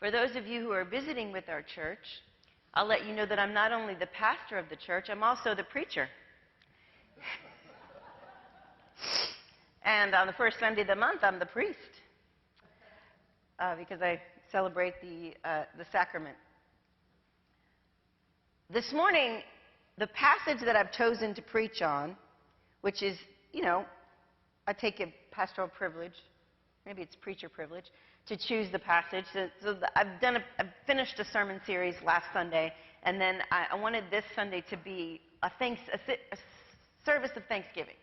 For those of you who are visiting with our church, I'll let you know that I'm not only the pastor of the church, I'm also the preacher. And on the first Sunday of the month, I'm the priest, because I celebrate the sacrament. This morning, the passage that I've chosen to preach on, which is, I take a pastoral privilege, maybe it's preacher privilege, to choose the passage. So I've finished a sermon series last Sunday, and then I wanted this Sunday to be a service of thanksgiving,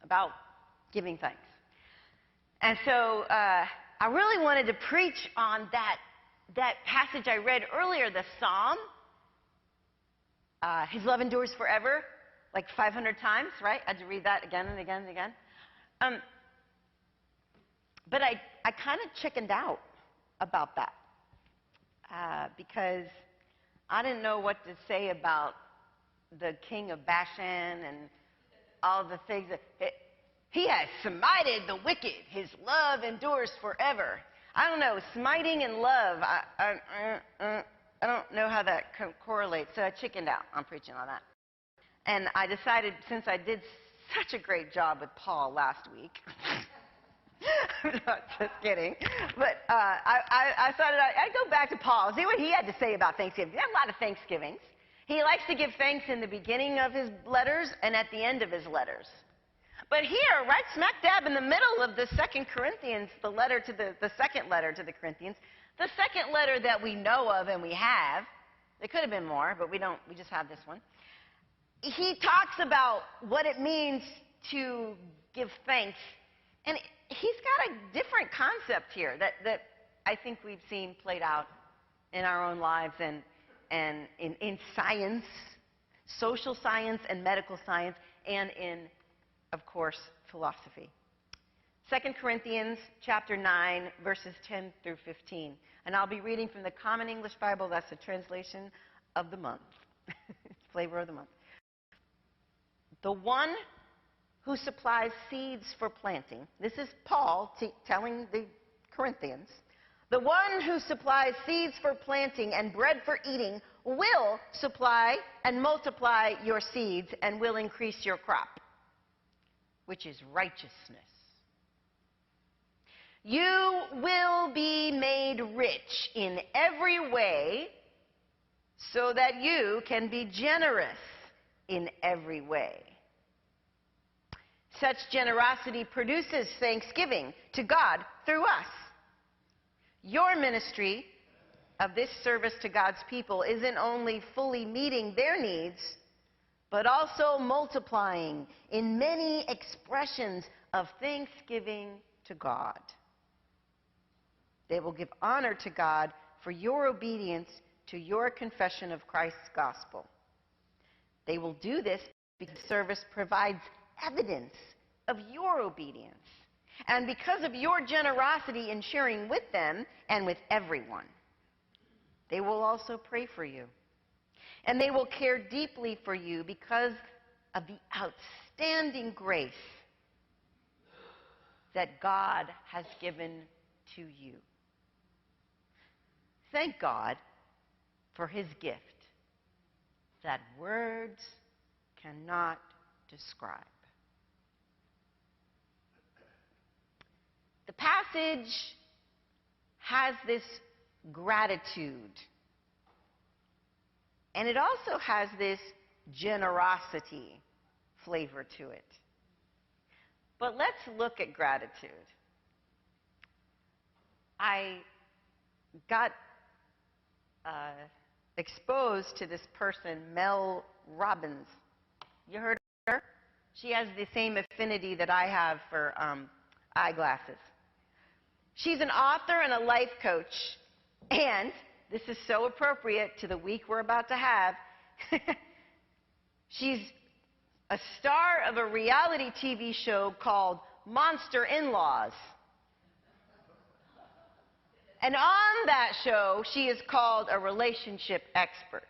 about giving thanks. And so I really wanted to preach on that passage I read earlier, the Psalm. His love endures forever, like 500 times, right? I had to read that again and again and again. But I kind of chickened out about that because I didn't know what to say about the king of Bashan and all the things that he has smited the wicked. His love endures forever. I don't know, smiting and love. I don't know how that correlates, so I chickened out on preaching on that. And I decided, since I did such a great job with Paul last week, I'm not just kidding, but I thought I'd go back to Paul, see what he had to say about Thanksgiving. He had a lot of Thanksgivings. He likes to give thanks in the beginning of his letters and at the end of his letters. But here, right smack dab in the middle of the 2 Corinthians, the second letter to the Corinthians, the second letter that we know of and we have, there could have been more, but we don't, we just have this one. He talks about what it means to give thanks. And he's got a different concept here that I think we've seen played out in our own lives and in science, social science and medical science, and in, of course, philosophy. 2 Corinthians chapter 9, verses 10 through 15. And I'll be reading from the Common English Bible. That's the translation of the month. Flavor of the month. The one who supplies seeds for planting. This is Paul telling the Corinthians. The one who supplies seeds for planting and bread for eating will supply and multiply your seeds and will increase your crop, which is righteousness. You will be made rich in every way so that you can be generous in every way. Such generosity produces thanksgiving to God through us. Your ministry of this service to God's people isn't only fully meeting their needs, but also multiplying in many expressions of thanksgiving to God. They will give honor to God for your obedience to your confession of Christ's gospel. They will do this because service provides evidence of your obedience and because of your generosity in sharing with them and with everyone. They will also pray for you, and they will care deeply for you because of the outstanding grace that God has given to you. Thank God for his gift that words cannot describe. The passage has this gratitude, and it also has this generosity flavor to it. But let's look at gratitude. I got exposed to this person, Mel Robbins. You heard of her? She has the same affinity that I have for eyeglasses. She's an author and a life coach, and this is so appropriate to the week we're about to have. She's a star of a reality TV show called Monster In-Laws. And on that show, she is called a relationship expert.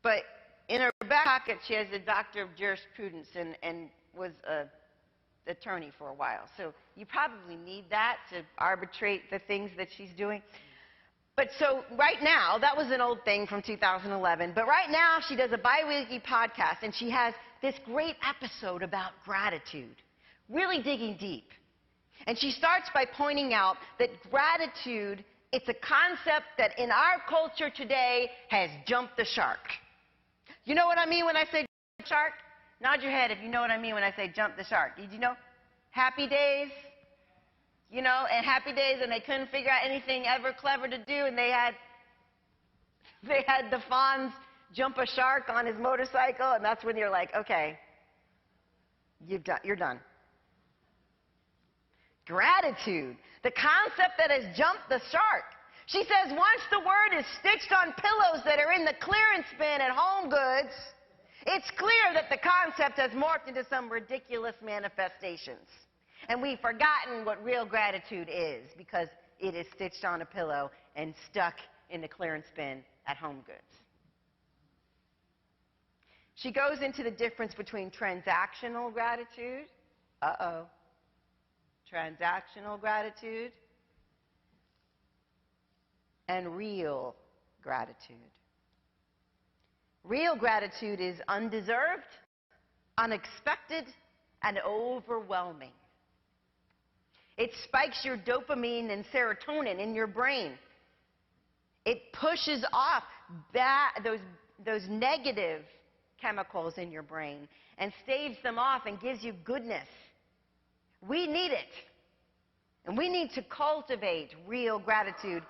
But in her back pocket, she has a doctor of jurisprudence and was a attorney for a while. So you probably need that to arbitrate the things that she's doing. But so right now, that was an old thing from 2011, but right now she does a bi-weekly podcast, and she has this great episode about gratitude, really digging deep. And she starts by pointing out that gratitude, it's a concept that in our culture today has jumped the shark. You know what I mean when I say shark? Nod your head if you know what I mean when I say jump the shark. Did you know? Happy days? You know, and happy days, and they couldn't figure out anything ever clever to do, and they had the Fonz jump a shark on his motorcycle, and that's when you're like, okay, you're done. Gratitude, the concept that has jumped the shark. She says once the word is stitched on pillows that are in the clearance bin at Home Goods, it's clear that the concept has morphed into some ridiculous manifestations. And we've forgotten what real gratitude is because it is stitched on a pillow and stuck in the clearance bin at Home Goods. She goes into the difference between transactional gratitude, transactional gratitude, and real gratitude. Real gratitude is undeserved, unexpected, and overwhelming. It spikes your dopamine and serotonin in your brain. It pushes off those negative chemicals in your brain and staves them off and gives you goodness. We need it. And we need to cultivate real gratitude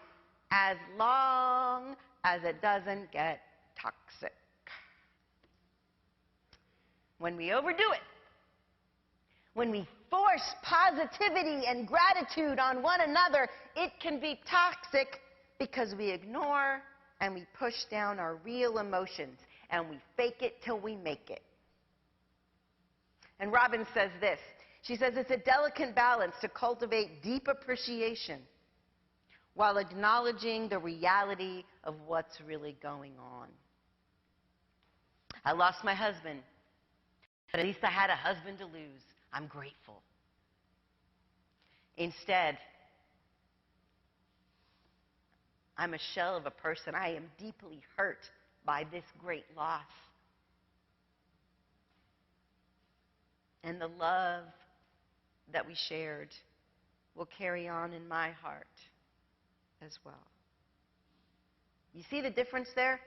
as long as it doesn't get toxic. When we overdo it, when we force positivity and gratitude on one another, it can be toxic because we ignore and we push down our real emotions and we fake it till we make it. And Robin says this. She says it's a delicate balance to cultivate deep appreciation while acknowledging the reality of what's really going on. I lost my husband, but at least I had a husband to lose. I'm grateful. Instead, I'm a shell of a person. I am deeply hurt by this great loss. And the love that we shared will carry on in my heart as well. You see the difference there?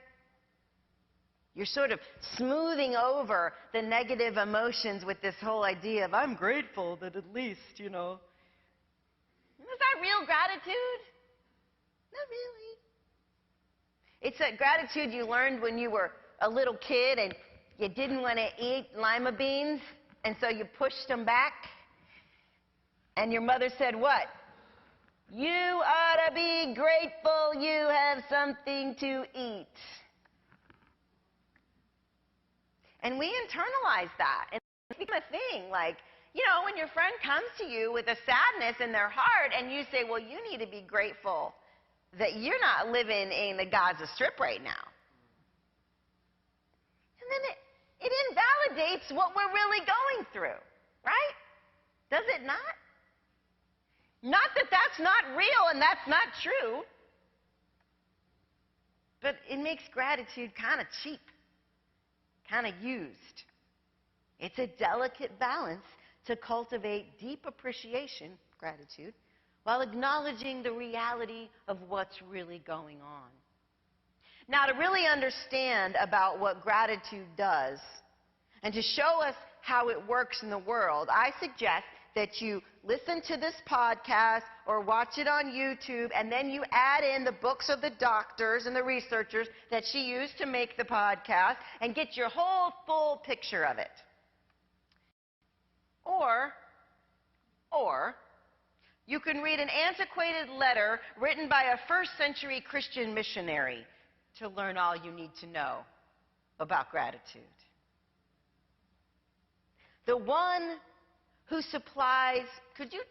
You're sort of smoothing over the negative emotions with this whole idea of, I'm grateful that at least, you know. Is that real gratitude? Not really. It's that gratitude you learned when you were a little kid and you didn't want to eat lima beans, and so you pushed them back. And your mother said, what? You ought to be grateful you have something to eat. And we internalize that. And it's become a thing. Like, you know, when your friend comes to you with a sadness in their heart and you say, well, you need to be grateful that you're not living in the Gaza Strip right now. And then it invalidates what we're really going through, right? Does it not? Not that that's not real and that's not true, but it makes gratitude kind of cheap, kind of used. It's a delicate balance to cultivate deep appreciation, gratitude, while acknowledging the reality of what's really going on. Now, to really understand about what gratitude does and to show us how it works in the world, I suggest that you listen to this podcast or watch it on YouTube, and then you add in the books of the doctors and the researchers that she used to make the podcast and get your whole full picture of it. Or you can read an antiquated letter written by a first-century Christian missionary to learn all you need to know about gratitude. The one who supplies, could you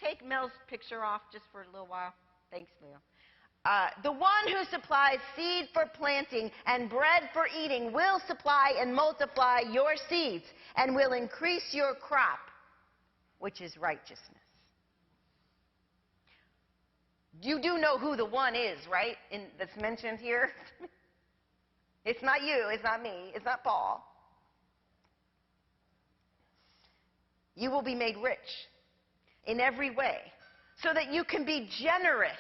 take Mel's picture off just for a little while? Thanks, Leo. The one who supplies seed for planting and bread for eating will supply and multiply your seeds and will increase your crop which is righteousness. You do know who the one is, right? That's mentioned here. It's not you. It's not me. It's not Paul. You will be made rich in every way so that you can be generous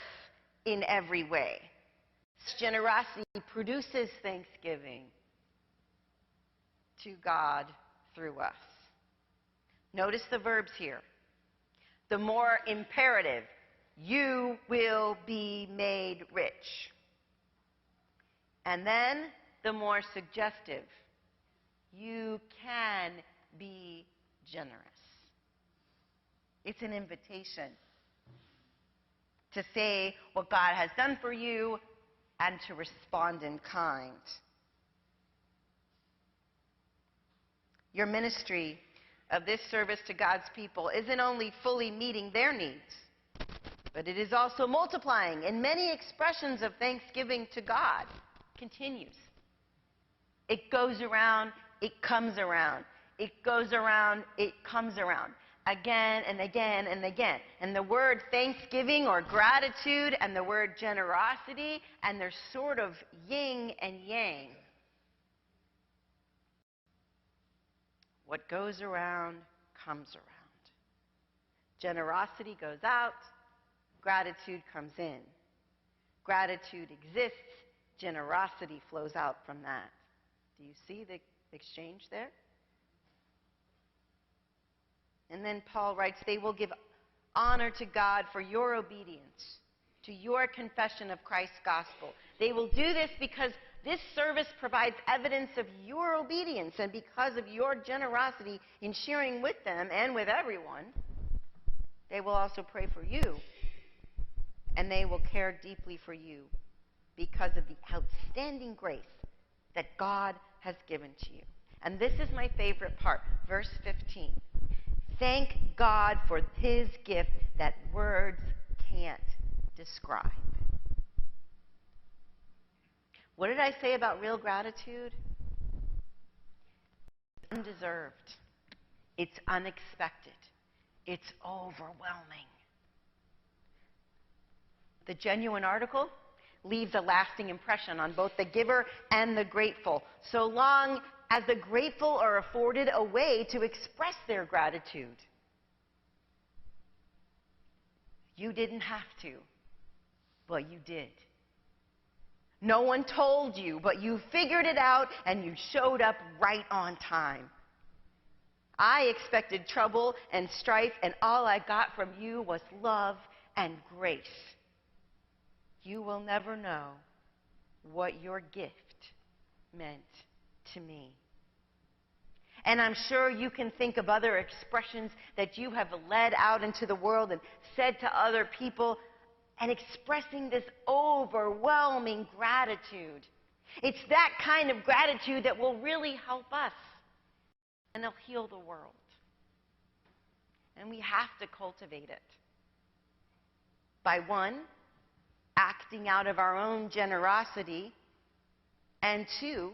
in every way. Generosity produces thanksgiving to God through us. Notice the verbs here. The more imperative, you will be made rich. And then the more suggestive, you can be generous. It's an invitation to say what God has done for you and to respond in kind. Your ministry of this service to God's people isn't only fully meeting their needs, but it is also multiplying in many expressions of thanksgiving to God. Continues. It goes around, it comes around. It goes around, it comes around. Again and again and again. And the word thanksgiving or gratitude and the word generosity, and they're sort of yin and yang. What goes around comes around. Generosity goes out, gratitude comes in. Gratitude exists, generosity flows out from that. Do you see the exchange there? And then Paul writes, they will give honor to God for your obedience to your confession of Christ's gospel. They will do this because this service provides evidence of your obedience, and because of your generosity in sharing with them and with everyone, they will also pray for you, and they will care deeply for you because of the outstanding grace that God has given to you. And this is my favorite part, verse 15. Thank God for his gift that words can't describe. What did I say about real gratitude? It's undeserved. It's unexpected. It's overwhelming. The genuine article leaves a lasting impression on both the giver and the grateful, so long as the grateful are afforded a way to express their gratitude. You didn't have to, but you did. No one told you, but you figured it out and you showed up right on time. I expected trouble and strife, and all I got from you was love and grace. You will never know what your gift meant to me. And I'm sure you can think of other expressions that you have led out into the world and said to other people, and expressing this overwhelming gratitude. It's that kind of gratitude that will really help us, and it'll heal the world. And we have to cultivate it by, one, acting out of our own generosity, and two,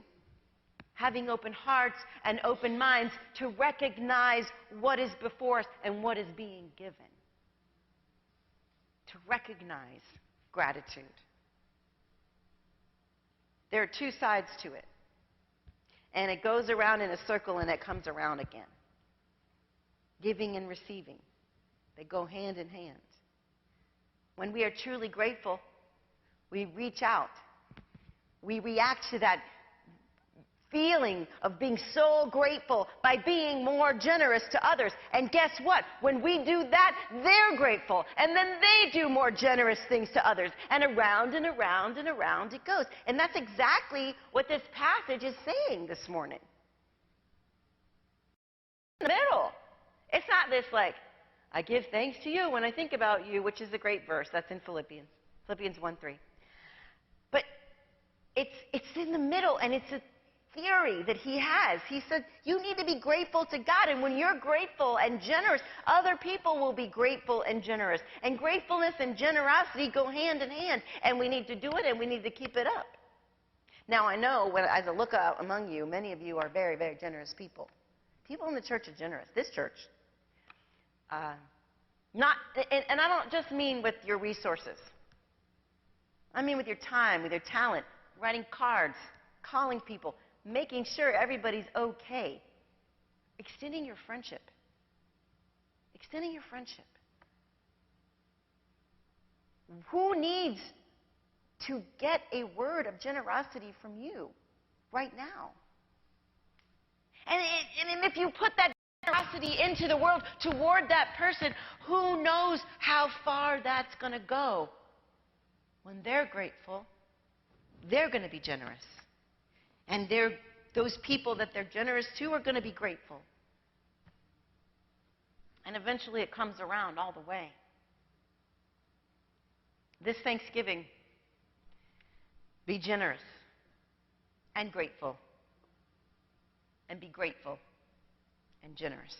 having open hearts and open minds to recognize what is before us and what is being given. To recognize gratitude. There are two sides to it. And it goes around in a circle and it comes around again. Giving and receiving. They go hand in hand. When we are truly grateful, we reach out. We react to that feeling of being so grateful by being more generous to others. And guess what? When we do that, they're grateful. And then they do more generous things to others. And around and around and around it goes. And that's exactly what this passage is saying this morning. In the middle. It's not this like, I give thanks to you when I think about you, which is a great verse. That's in Philippians 1:3. But it's in the middle, and it's a theory that he has. He said, you need to be grateful to God, and when you're grateful and generous, other people will be grateful and generous. And gratefulness and generosity go hand in hand, and we need to do it, and we need to keep it up. Now, I know, as I look out among you, many of you are very, very generous people. People in the church are generous. This church. Uh, and I don't just mean with your resources. I mean with your time, with your talent, writing cards, calling people, making sure everybody's okay. Extending your friendship. Extending your friendship. Who needs to get a word of generosity from you right now? And if you put that generosity into the world toward that person, who knows how far that's going to go? When they're grateful, they're going to be generous. And those people that they're generous to are going to be grateful. And eventually it comes around all the way. This Thanksgiving, be generous and grateful. And be grateful and generous.